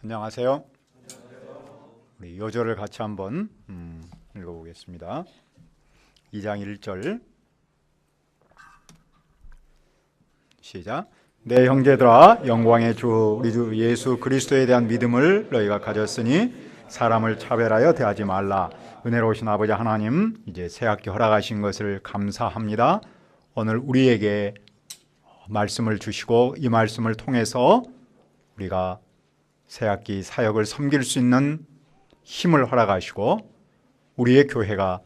안녕하세요. 우리 요절을 같이 한번 읽어보겠습니다. 2장 1절 시작. 내 형제들아, 영광의 주 우리 주 예수 그리스도에 대한 믿음을 너희가 가졌으니 사람을 차별하여 대하지 말라. 은혜로우신 아버지 하나님, 이제 새학기 허락하신 것을 감사합니다. 오늘 우리에게 말씀을 주시고 이 말씀을 통해서 우리가 새학기 사역을 섬길 수 있는 힘을 허락하시고 우리의 교회가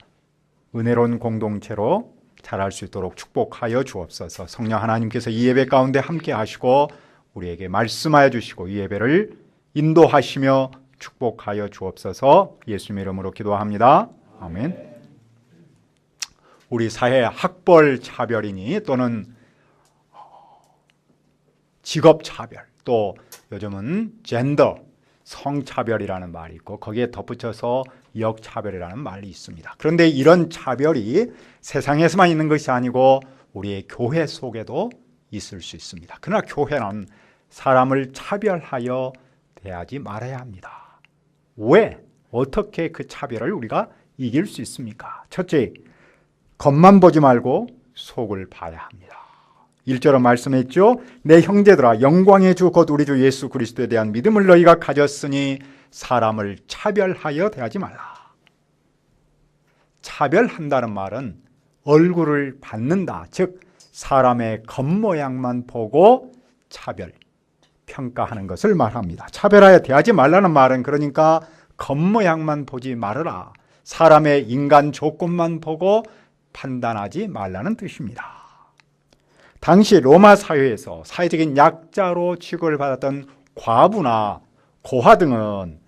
은혜로운 공동체로 자랄 수 있도록 축복하여 주옵소서. 성령 하나님께서 이 예배 가운데 함께 하시고 우리에게 말씀하여 주시고 이 예배를 인도하시며 축복하여 주옵소서. 예수님의 이름으로 기도합니다. 아멘. 우리 사회 학벌 차별이니 또는 직업 차별, 또 요즘은 젠더, 성차별이라는 말이 있고 거기에 덧붙여서 역차별이라는 말이 있습니다. 그런데 이런 차별이 세상에서만 있는 것이 아니고 우리의 교회 속에도 있을 수 있습니다. 그러나 교회는 사람을 차별하여 대하지 말아야 합니다. 왜? 어떻게 그 차별을 우리가 이길 수 있습니까? 첫째, 겉만 보지 말고 속을 봐야 합니다. 1절로 말씀했죠. 내 형제들아, 영광의 주 곧 우리 주 예수 그리스도에 대한 믿음을 너희가 가졌으니 사람을 차별하여 대하지 말라. 차별한다는 말은 얼굴을 받는다, 즉 사람의 겉모양만 보고 차별, 평가하는 것을 말합니다. 차별하여 대하지 말라는 말은 그러니까 겉모양만 보지 말아라, 사람의 인간 조건만 보고 판단하지 말라는 뜻입니다. 당시 로마 사회에서 사회적인 약자로 취급을 받았던 과부나 고아 등은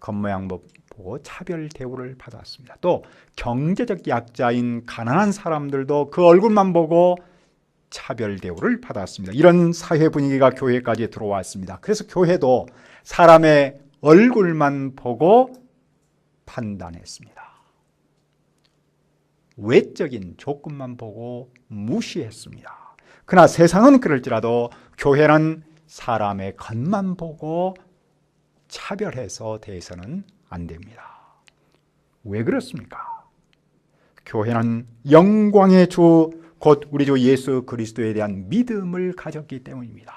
겉모양 보고 차별 대우를 받았습니다. 또 경제적 약자인 가난한 사람들도 그 얼굴만 보고 차별 대우를 받았습니다. 이런 사회 분위기가 교회까지 들어왔습니다. 그래서 교회도 사람의 얼굴만 보고 판단했습니다. 외적인 조건만 보고 무시했습니다. 그러나 세상은 그럴지라도 교회는 사람의 겉만 보고 차별해서 대해서는 안 됩니다. 왜 그렇습니까? 교회는 영광의 주 곧 우리 주 예수 그리스도에 대한 믿음을 가졌기 때문입니다.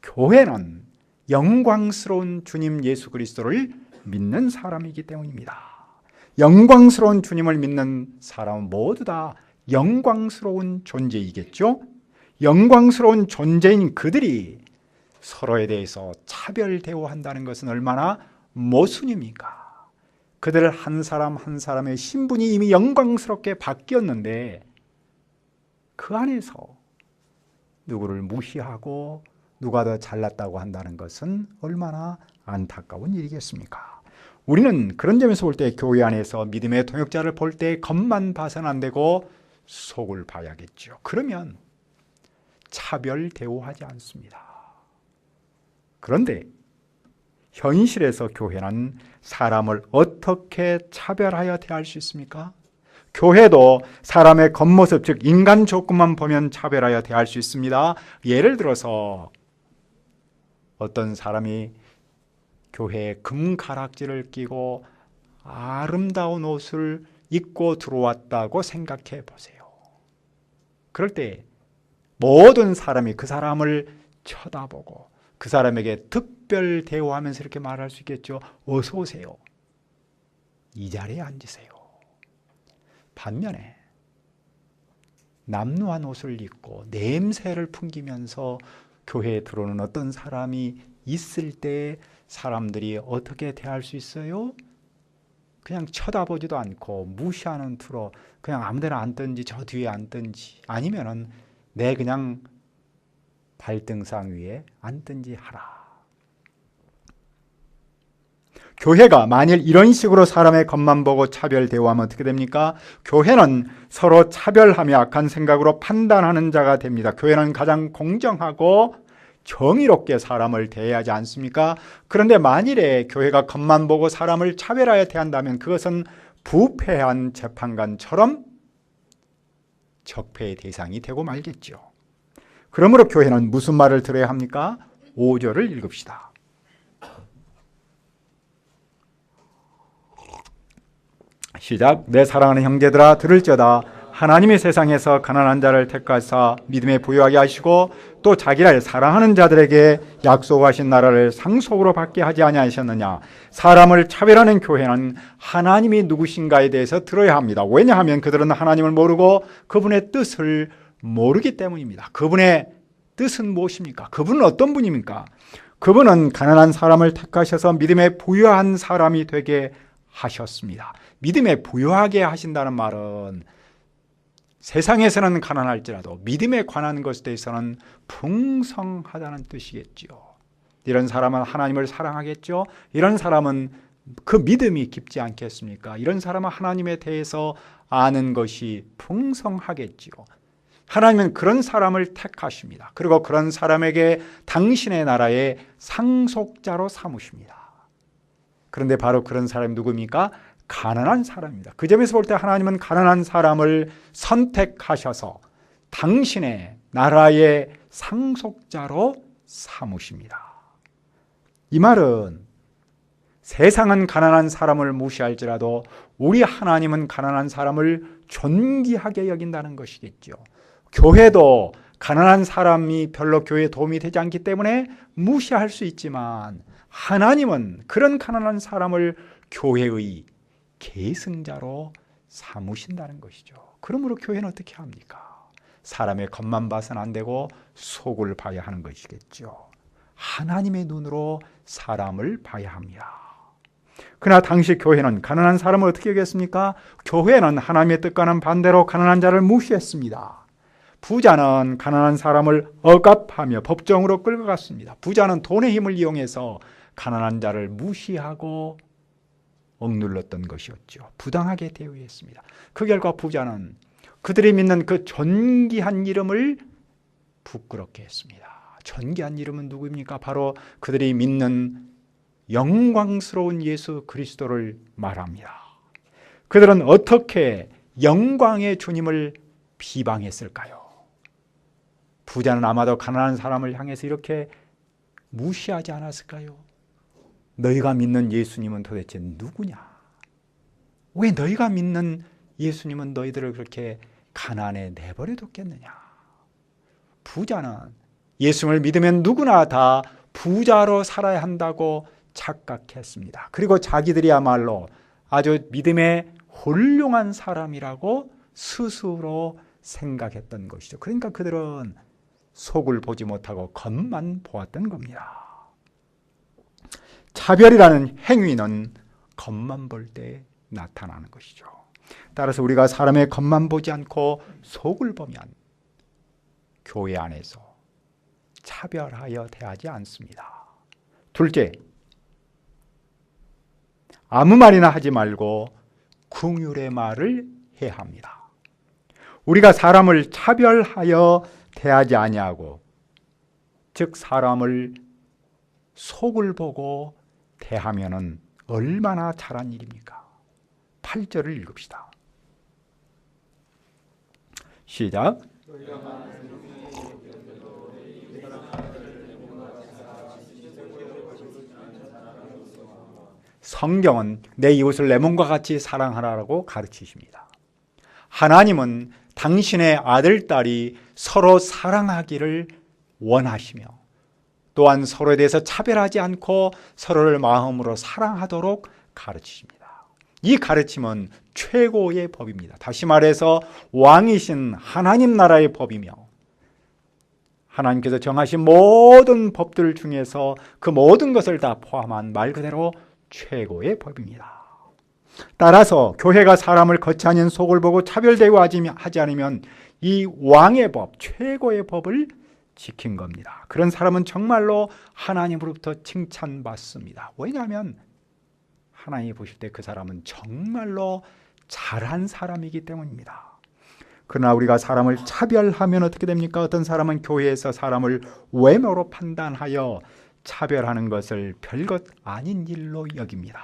교회는 영광스러운 주님 예수 그리스도를 믿는 사람이기 때문입니다. 영광스러운 주님을 믿는 사람은 모두 다 영광스러운 존재이겠죠? 영광스러운 존재인 그들이 서로에 대해서 차별 대우한다는 것은 얼마나 모순입니까? 그들 한 사람 한 사람의 신분이 이미 영광스럽게 바뀌었는데 그 안에서 누구를 무시하고 누가 더 잘났다고 한다는 것은 얼마나 안타까운 일이겠습니까? 우리는 그런 점에서 볼 때 교회 안에서 믿음의 동역자를 볼 때 겉만 봐서는 안 되고 속을 봐야겠죠. 그러면 차별 대우하지 않습니다. 그런데 현실에서 교회는 사람을 어떻게 차별하여 대할 수 있습니까? 교회도 사람의 겉모습, 즉 인간 조건만 보면 차별하여 대할 수 있습니다. 예를 들어서 어떤 사람이 교회에 금가락지를 끼고 아름다운 옷을 입고 들어왔다고 생각해 보세요. 그럴 때 모든 사람이 그 사람을 쳐다보고 그 사람에게 특별 대우하면서 이렇게 말할 수 있겠죠. 어서 오세요. 이 자리에 앉으세요. 반면에 남루한 옷을 입고 냄새를 풍기면서 교회에 들어오는 어떤 사람이 있을 때 사람들이 어떻게 대할 수 있어요? 그냥 쳐다보지도 않고 무시하는 투로 그냥 아무데나 앉든지 저 뒤에 앉든지 아니면은 내 그냥 발등상 위에 앉든지 하라. 교회가 만일 이런 식으로 사람의 겉만 보고 차별 대우하면 어떻게 됩니까? 교회는 서로 차별하며 악한 생각으로 판단하는 자가 됩니다. 교회는 가장 공정하고 정의롭게 사람을 대해야 하지 않습니까? 그런데 만일에 교회가 겉만 보고 사람을 차별하여 대한다면 그것은 부패한 재판관처럼 적폐의 대상이 되고 말겠죠. 그러므로 교회는 무슨 말을 들어야 합니까? 5절을 읽읍시다. 시작. 내 사랑하는 형제들아 들을지어다. 하나님이 세상에서 가난한 자를 택하사 믿음에 부유하게 하시고 또 자기를 사랑하는 자들에게 약속하신 나라를 상속으로 받게 하지 아니하셨느냐. 사람을 차별하는 교회는 하나님이 누구신가에 대해서 들어야 합니다. 왜냐하면 그들은 하나님을 모르고 그분의 뜻을 모르기 때문입니다. 그분의 뜻은 무엇입니까? 그분은 어떤 분입니까? 그분은 가난한 사람을 택하셔서 믿음에 부유한 사람이 되게 하셨습니다. 믿음에 부유하게 하신다는 말은 세상에서는 가난할지라도 믿음에 관한 것에 대해서는 풍성하다는 뜻이겠죠. 이런 사람은 하나님을 사랑하겠죠. 이런 사람은 그 믿음이 깊지 않겠습니까? 이런 사람은 하나님에 대해서 아는 것이 풍성하겠죠. 하나님은 그런 사람을 택하십니다. 그리고 그런 사람에게 당신의 나라의 상속자로 삼으십니다. 그런데 바로 그런 사람이 누굽니까? 가난한 사람입니다. 그 점에서 볼 때 하나님은 가난한 사람을 선택하셔서 당신의 나라의 상속자로 삼으십니다. 이 말은 세상은 가난한 사람을 무시할지라도 우리 하나님은 가난한 사람을 존귀하게 여긴다는 것이겠죠. 교회도 가난한 사람이 별로 교회에 도움이 되지 않기 때문에 무시할 수 있지만 하나님은 그런 가난한 사람을 교회의 계승자로 삼으신다는 것이죠. 그러므로 교회는 어떻게 합니까? 사람의 겉만 봐서는 안 되고 속을 봐야 하는 것이겠죠. 하나님의 눈으로 사람을 봐야 합니다. 그러나 당시 교회는 가난한 사람을 어떻게 여겼습니까? 교회는 하나님의 뜻과는 반대로 가난한 자를 무시했습니다. 부자는 가난한 사람을 억압하며 법정으로 끌고 갔습니다. 부자는 돈의 힘을 이용해서 가난한 자를 무시하고 억눌렀던 것이었죠. 부당하게 대우했습니다. 그 결과 부자는 그들이 믿는 그 존귀한 이름을 부끄럽게 했습니다. 존귀한 이름은 누구입니까? 바로 그들이 믿는 영광스러운 예수 그리스도를 말합니다. 그들은 어떻게 영광의 주님을 비방했을까요? 부자는 아마도 가난한 사람을 향해서 이렇게 무시하지 않았을까요? 너희가 믿는 예수님은 도대체 누구냐? 왜 너희가 믿는 예수님은 너희들을 그렇게 가난에 내버려 뒀겠느냐? 부자는 예수님을 믿으면 누구나 다 부자로 살아야 한다고 착각했습니다. 그리고 자기들이야말로 아주 믿음의 훌륭한 사람이라고 스스로 생각했던 것이죠. 그러니까 그들은 속을 보지 못하고 겉만 보았던 겁니다. 차별이라는 행위는 겉만 볼 때 나타나는 것이죠. 따라서 우리가 사람의 겉만 보지 않고 속을 보면 교회 안에서 차별하여 대하지 않습니다. 둘째, 아무 말이나 하지 말고 긍휼의 말을 해야 합니다. 우리가 사람을 차별하여 대하지 아니하고, 즉 사람을 속을 보고 대하면은 얼마나 잘한 일입니까? 8절을 읽읍시다. 시작. 성경은 내 이웃을 내 몸과 같이 사랑하라고 가르치십니다. 하나님은 당신의 아들, 딸이 서로 사랑하기를 원하시며 또한 서로에 대해서 차별하지 않고 서로를 마음으로 사랑하도록 가르치십니다. 이 가르침은 최고의 법입니다. 다시 말해서 왕이신 하나님 나라의 법이며 하나님께서 정하신 모든 법들 중에서 그 모든 것을 다 포함한 말 그대로 최고의 법입니다. 따라서 교회가 사람을 겉이 아닌 속을 보고 차별 대우하지 않으면 이 왕의 법, 최고의 법을 지킨 겁니다. 그런 사람은 정말로 하나님으로부터 칭찬받습니다. 왜냐하면 하나님이 보실 때 그 사람은 정말로 잘한 사람이기 때문입니다. 그러나 우리가 사람을 차별하면 어떻게 됩니까? 어떤 사람은 교회에서 사람을 외모로 판단하여 차별하는 것을 별것 아닌 일로 여깁니다.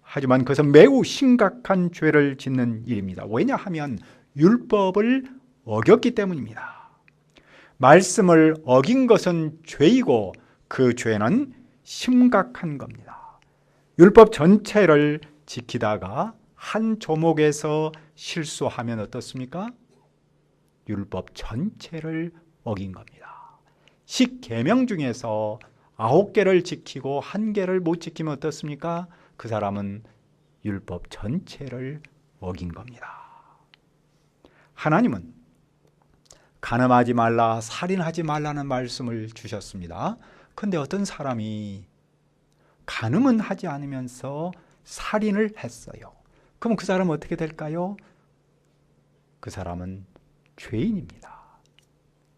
하지만 그것은 매우 심각한 죄를 짓는 일입니다. 왜냐하면 율법을 어겼기 때문입니다. 말씀을 어긴 것은 죄이고 그 죄는 심각한 겁니다. 율법 전체를 지키다가 한 조목에서 실수하면 어떻습니까? 율법 전체를 어긴 겁니다. 10계명 중에서 9개를 지키고 1개를 못 지키면 어떻습니까? 그 사람은 율법 전체를 어긴 겁니다. 하나님은 간음하지 말라, 살인하지 말라는 말씀을 주셨습니다. 그런데 어떤 사람이 간음은 하지 않으면서 살인을 했어요. 그럼 그 사람은 어떻게 될까요? 그 사람은 죄인입니다.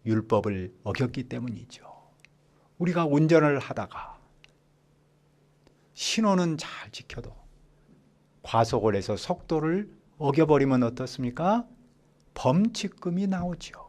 율법을 어겼기 때문이죠. 우리가 운전을 하다가 신호는 잘 지켜도 과속을 해서 속도를 어겨버리면 어떻습니까? 범칙금이 나오죠.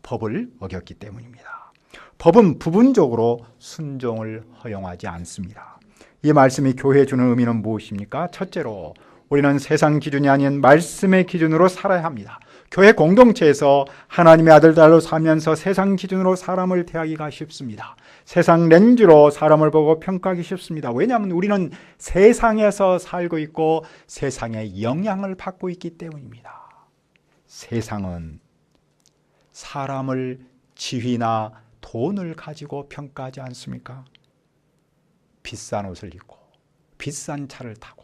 법을 어겼기 때문입니다. 법은 부분적으로 순종을 허용하지 않습니다. 이 말씀이 교회에 주는 의미는 무엇입니까? 첫째로 우리는 세상 기준이 아닌 말씀의 기준으로 살아야 합니다. 교회 공동체에서 하나님의 아들들로 살면서 세상 기준으로 사람을 대하기가 쉽습니다. 세상 렌즈로 사람을 보고 평가하기 쉽습니다. 왜냐하면 우리는 세상에서 살고 있고 세상의 영향을 받고 있기 때문입니다. 세상은 사람을 지위나 돈을 가지고 평가하지 않습니까? 비싼 옷을 입고 비싼 차를 타고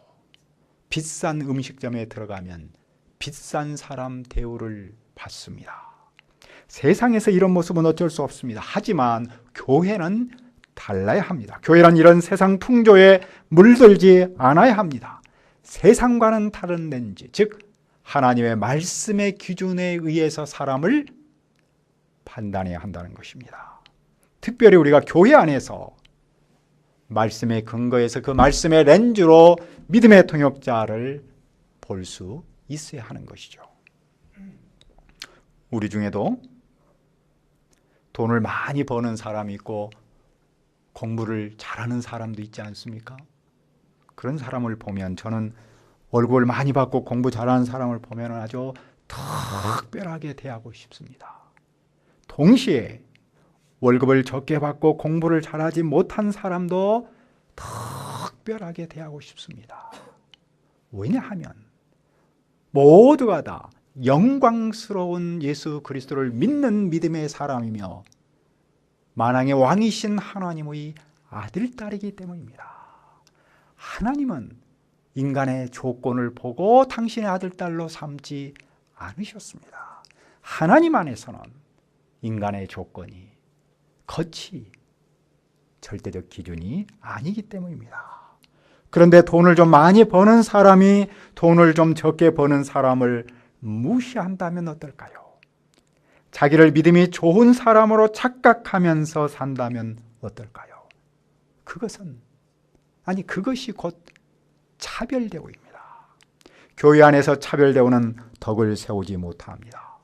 비싼 음식점에 들어가면 비싼 사람 대우를 받습니다. 세상에서 이런 모습은 어쩔 수 없습니다. 하지만 교회는 달라야 합니다. 교회는 이런 세상 풍조에 물들지 않아야 합니다. 세상과는 다른 렌즈, 즉 하나님의 말씀의 기준에 의해서 사람을 판단해야 한다는 것입니다. 특별히 우리가 교회 안에서 말씀의 근거에서 그 말씀의 렌즈로 믿음의 통역자를 볼 수 있어야 하는 것이죠. 우리 중에도 돈을 많이 버는 사람이 있고 공부를 잘하는 사람도 있지 않습니까? 그런 사람을 보면 저는 월급을 많이 받고 공부 잘하는 사람을 보면 아주 특별하게 대하고 싶습니다. 동시에 월급을 적게 받고 공부를 잘하지 못한 사람도 특별하게 대하고 싶습니다. 왜냐하면 모두가 다 영광스러운 예수 그리스도를 믿는 믿음의 사람이며 만왕의 왕이신 하나님의 아들, 딸이기 때문입니다. 하나님은 인간의 조건을 보고 당신의 아들, 딸로 삼지 않으셨습니다. 하나님 안에서는 인간의 조건이 거치 절대적 기준이 아니기 때문입니다. 그런데 돈을 좀 많이 버는 사람이 돈을 좀 적게 버는 사람을 무시한다면 어떨까요? 자기를 믿음이 좋은 사람으로 착각하면서 산다면 어떨까요? 그것이 곧 차별대우입니다. 교회 안에서 차별대우는 덕을 세우지 못합니다.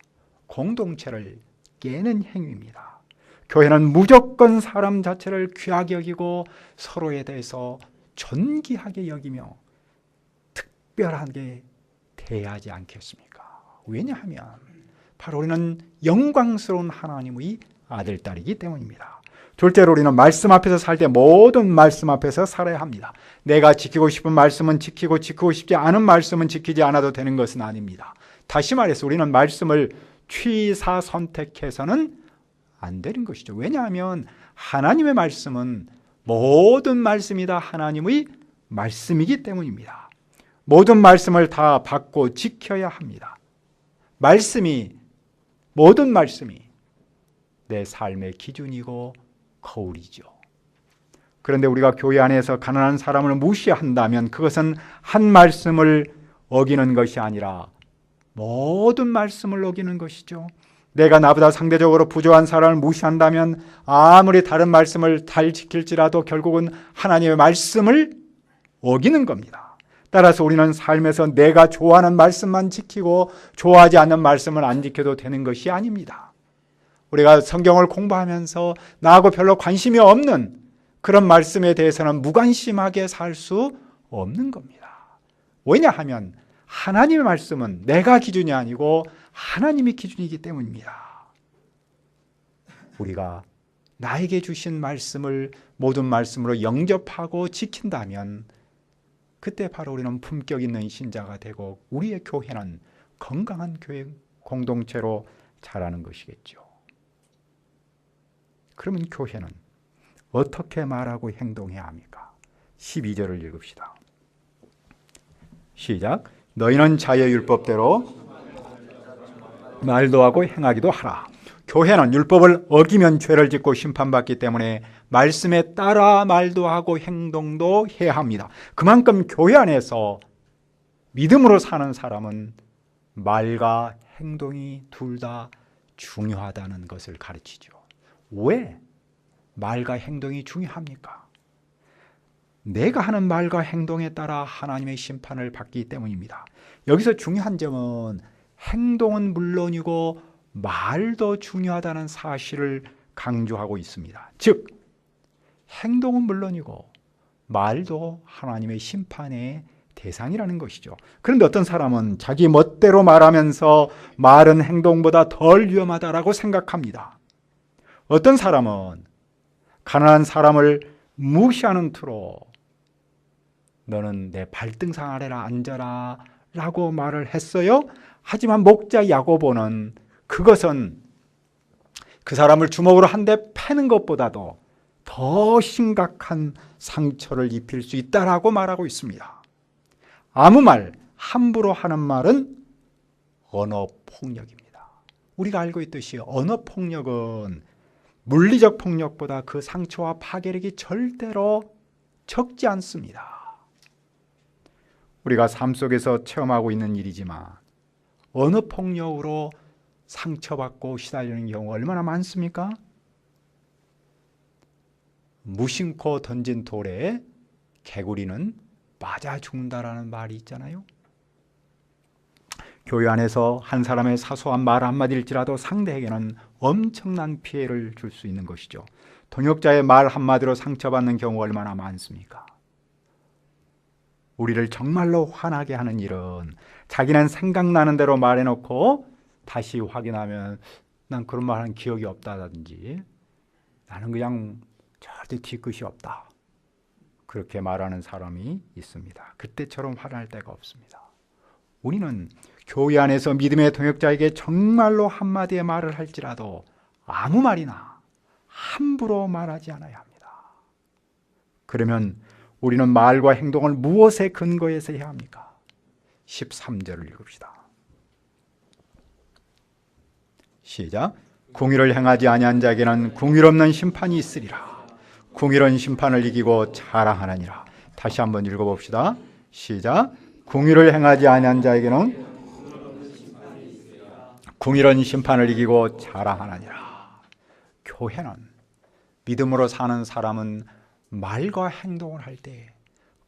공동체를 깨는 행위입니다. 교회는 무조건 사람 자체를 귀하게 여기고 서로에 대해서 존귀하게 여기며 특별하게 대하지 않겠습니까? 왜냐하면 바로 우리는 영광스러운 하나님의 아들, 딸이기 때문입니다. 둘째로 우리는 말씀 앞에서 살 때 모든 말씀 앞에서 살아야 합니다. 내가 지키고 싶은 말씀은 지키고 지키고 싶지 않은 말씀은 지키지 않아도 되는 것은 아닙니다. 다시 말해서 우리는 말씀을 취사 선택해서는 안 되는 것이죠. 왜냐하면 하나님의 말씀은 모든 말씀이 다 하나님의 말씀이기 때문입니다. 모든 말씀을 다 받고 지켜야 합니다. 모든 말씀이 내 삶의 기준이고 거울이죠. 그런데 우리가 교회 안에서 가난한 사람을 무시한다면 그것은 한 말씀을 어기는 것이 아니라 모든 말씀을 어기는 것이죠. 내가 나보다 상대적으로 부족한 사람을 무시한다면 아무리 다른 말씀을 잘 지킬지라도 결국은 하나님의 말씀을 어기는 겁니다. 따라서 우리는 삶에서 내가 좋아하는 말씀만 지키고 좋아하지 않는 말씀을 안 지켜도 되는 것이 아닙니다. 우리가 성경을 공부하면서 나하고 별로 관심이 없는 그런 말씀에 대해서는 무관심하게 살 수 없는 겁니다. 왜냐하면 하나님의 말씀은 내가 기준이 아니고 하나님이 기준이기 때문입니다. 우리가 나에게 주신 말씀을 모든 말씀으로 영접하고 지킨다면 그때 바로 우리는 품격 있는 신자가 되고 우리의 교회는 건강한 교회 공동체로 자라는 것이겠죠. 그러면 교회는 어떻게 말하고 행동해야 합니까? 12절을 읽읍시다. 시작. 너희는 자의 율법대로 말도 하고 행하기도 하라. 교회는 율법을 어기면 죄를 짓고 심판받기 때문에 말씀에 따라 말도 하고 행동도 해야 합니다. 그만큼 교회 안에서 믿음으로 사는 사람은 말과 행동이 둘 다 중요하다는 것을 가르치죠. 왜 말과 행동이 중요합니까? 내가 하는 말과 행동에 따라 하나님의 심판을 받기 때문입니다. 여기서 중요한 점은 행동은 물론이고 말도 중요하다는 사실을 강조하고 있습니다. 즉 행동은 물론이고 말도 하나님의 심판의 대상이라는 것이죠. 그런데 어떤 사람은 자기 멋대로 말하면서 말은 행동보다 덜 위험하다라고 생각합니다. 어떤 사람은 가난한 사람을 무시하는 투로 너는 내 발등상 아래라 앉아라 라고 말을 했어요. 하지만 목자 야고보는 그것은 그 사람을 주먹으로 한 대 패는 것보다도 더 심각한 상처를 입힐 수 있다라고 말하고 있습니다. 아무 말, 함부로 하는 말은 언어폭력입니다. 우리가 알고 있듯이 언어폭력은 물리적 폭력보다 그 상처와 파괴력이 절대로 적지 않습니다. 우리가 삶 속에서 체험하고 있는 일이지만 언어폭력으로 상처받고 시달리는 경우가 얼마나 많습니까? 무심코 던진 돌에 개구리는 맞아 죽는다라는 말이 있잖아요. 교회 안에서 한 사람의 사소한 말 한마디일지라도 상대에게는 엄청난 피해를 줄 수 있는 것이죠. 동역자의 말 한마디로 상처받는 경우가 얼마나 많습니까? 우리를 정말로 화나게 하는 일은 자기는 생각나는 대로 말해놓고 다시 확인하면 난 그런 말 한 기억이 없다든지 나는 그냥 절대 뒤끝이 없다 그렇게 말하는 사람이 있습니다. 그때처럼 화날 데가 없습니다. 우리는 교회 안에서 믿음의 동역자에게 정말로 한마디의 말을 할지라도 아무 말이나 함부로 말하지 않아야 합니다. 그러면 우리는 말과 행동을 무엇에 근거해서 해야 합니까? 13절을 읽읍시다. 시작. 공의를 행하지 아니한 자에게는 공의롭는 심판이 있으리라. 공의로운 심판을 이기고 자랑하느니라. 다시 한번 읽어봅시다. 시작. 공의를 행하지 아니한 자에게는 공의로운 심판을 이기고 자랑하느니라. 교회는 믿음으로 사는 사람은 말과 행동을 할 때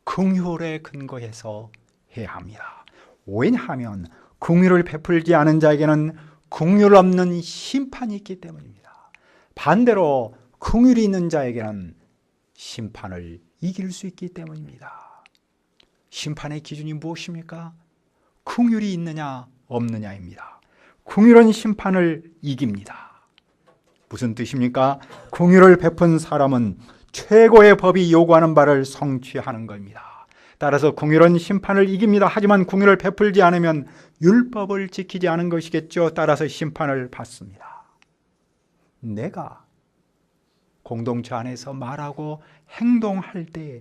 긍휼에 근거해서 해야 합니다. 왜냐하면 긍휼을 베풀지 않은 자에게는 긍휼 없는 심판이 있기 때문입니다. 반대로 긍휼이 있는 자에게는 심판을 이길 수 있기 때문입니다. 심판의 기준이 무엇입니까? 긍휼이 있느냐 없느냐입니다. 긍휼은 심판을 이깁니다. 무슨 뜻입니까? 긍휼을 베푼 사람은 최고의 법이 요구하는 바를 성취하는 겁니다. 따라서 긍휼은 심판을 이깁니다. 하지만 긍휼을 베풀지 않으면 율법을 지키지 않은 것이겠죠. 따라서 심판을 받습니다. 내가 공동체 안에서 말하고 행동할 때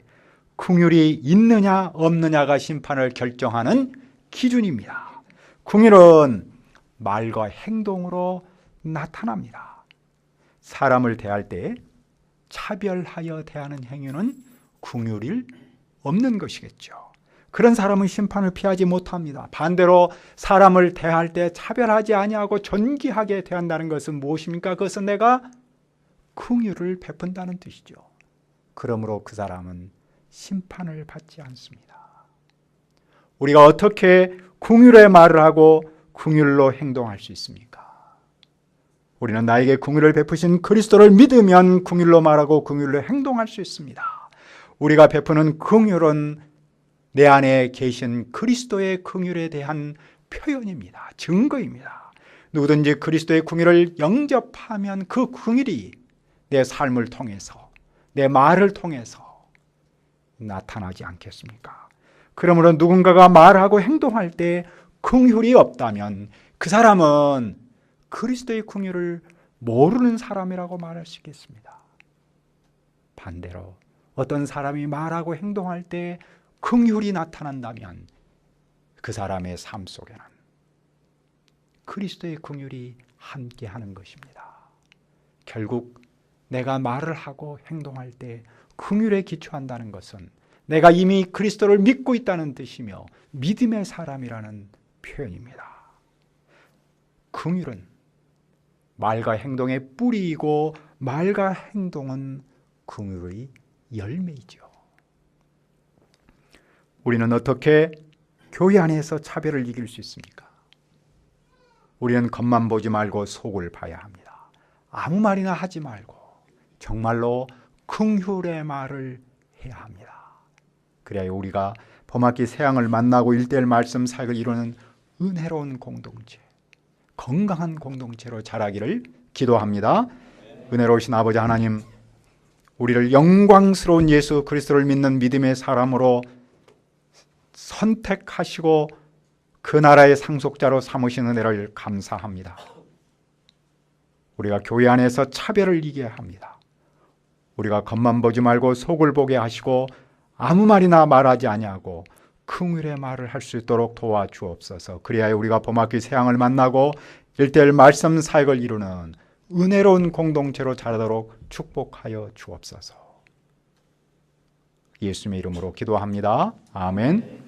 긍휼이 있느냐 없느냐가 심판을 결정하는 기준입니다. 긍휼은 말과 행동으로 나타납니다. 사람을 대할 때 차별하여 대하는 행위는 긍휼이 없는 것이겠죠. 그런 사람은 심판을 피하지 못합니다. 반대로 사람을 대할 때 차별하지 아니하고 존귀하게 대한다는 것은 무엇입니까? 그것은 내가 긍휼을 베푼다는 뜻이죠. 그러므로 그 사람은 심판을 받지 않습니다. 우리가 어떻게 긍휼의 말을 하고 긍휼로 행동할 수 있습니까? 우리는 나에게 긍휼을 베푸신 그리스도를 믿으면 긍휼로 말하고 긍휼로 행동할 수 있습니다. 우리가 베푸는 긍휼은 내 안에 계신 그리스도의 긍휼에 대한 표현입니다. 증거입니다. 누구든지 그리스도의 긍휼을 영접하면 그 긍휼이 내 삶을 통해서 내 말을 통해서 나타나지 않겠습니까? 그러므로 누군가가 말하고 행동할 때 긍휼이 없다면 그 사람은 그리스도의 긍휼을 모르는 사람이라고 말할 수 있겠습니다. 반대로 어떤 사람이 말하고 행동할 때 긍휼이 나타난다면 그 사람의 삶 속에는 그리스도의 긍휼이 함께하는 것입니다. 결국 내가 말을 하고 행동할 때 긍휼에 기초한다는 것은 내가 이미 그리스도를 믿고 있다는 뜻이며 믿음의 사람이라는 표현입니다. 긍휼은 말과 행동의 뿌리이고 말과 행동은 긍휼의 열매이죠. 우리는 어떻게 교회 안에서 차별을 이길 수 있습니까? 우리는 겉만 보지 말고 속을 봐야 합니다. 아무 말이나 하지 말고 정말로 긍휼의 말을 해야 합니다. 그래야 우리가 봄학기 새양을 만나고 1:1 말씀 사역을 이루는 은혜로운 공동체, 건강한 공동체로 자라기를 기도합니다. 은혜로우신 아버지 하나님, 우리를 영광스러운 예수 그리스도를 믿는 믿음의 사람으로 선택하시고 그 나라의 상속자로 삼으신 은혜를 감사합니다. 우리가 교회 안에서 차별을 이겨야 합니다. 우리가 겉만 보지 말고 속을 보게 하시고 아무 말이나 말하지 아니하고 긍휼의 말을 할 수 있도록 도와주옵소서. 그래야 우리가 봄학기 새양을 만나고 1:1 말씀 사역을 이루는 은혜로운 공동체로 자라도록 축복하여 주옵소서. 예수님의 이름으로 기도합니다. 아멘.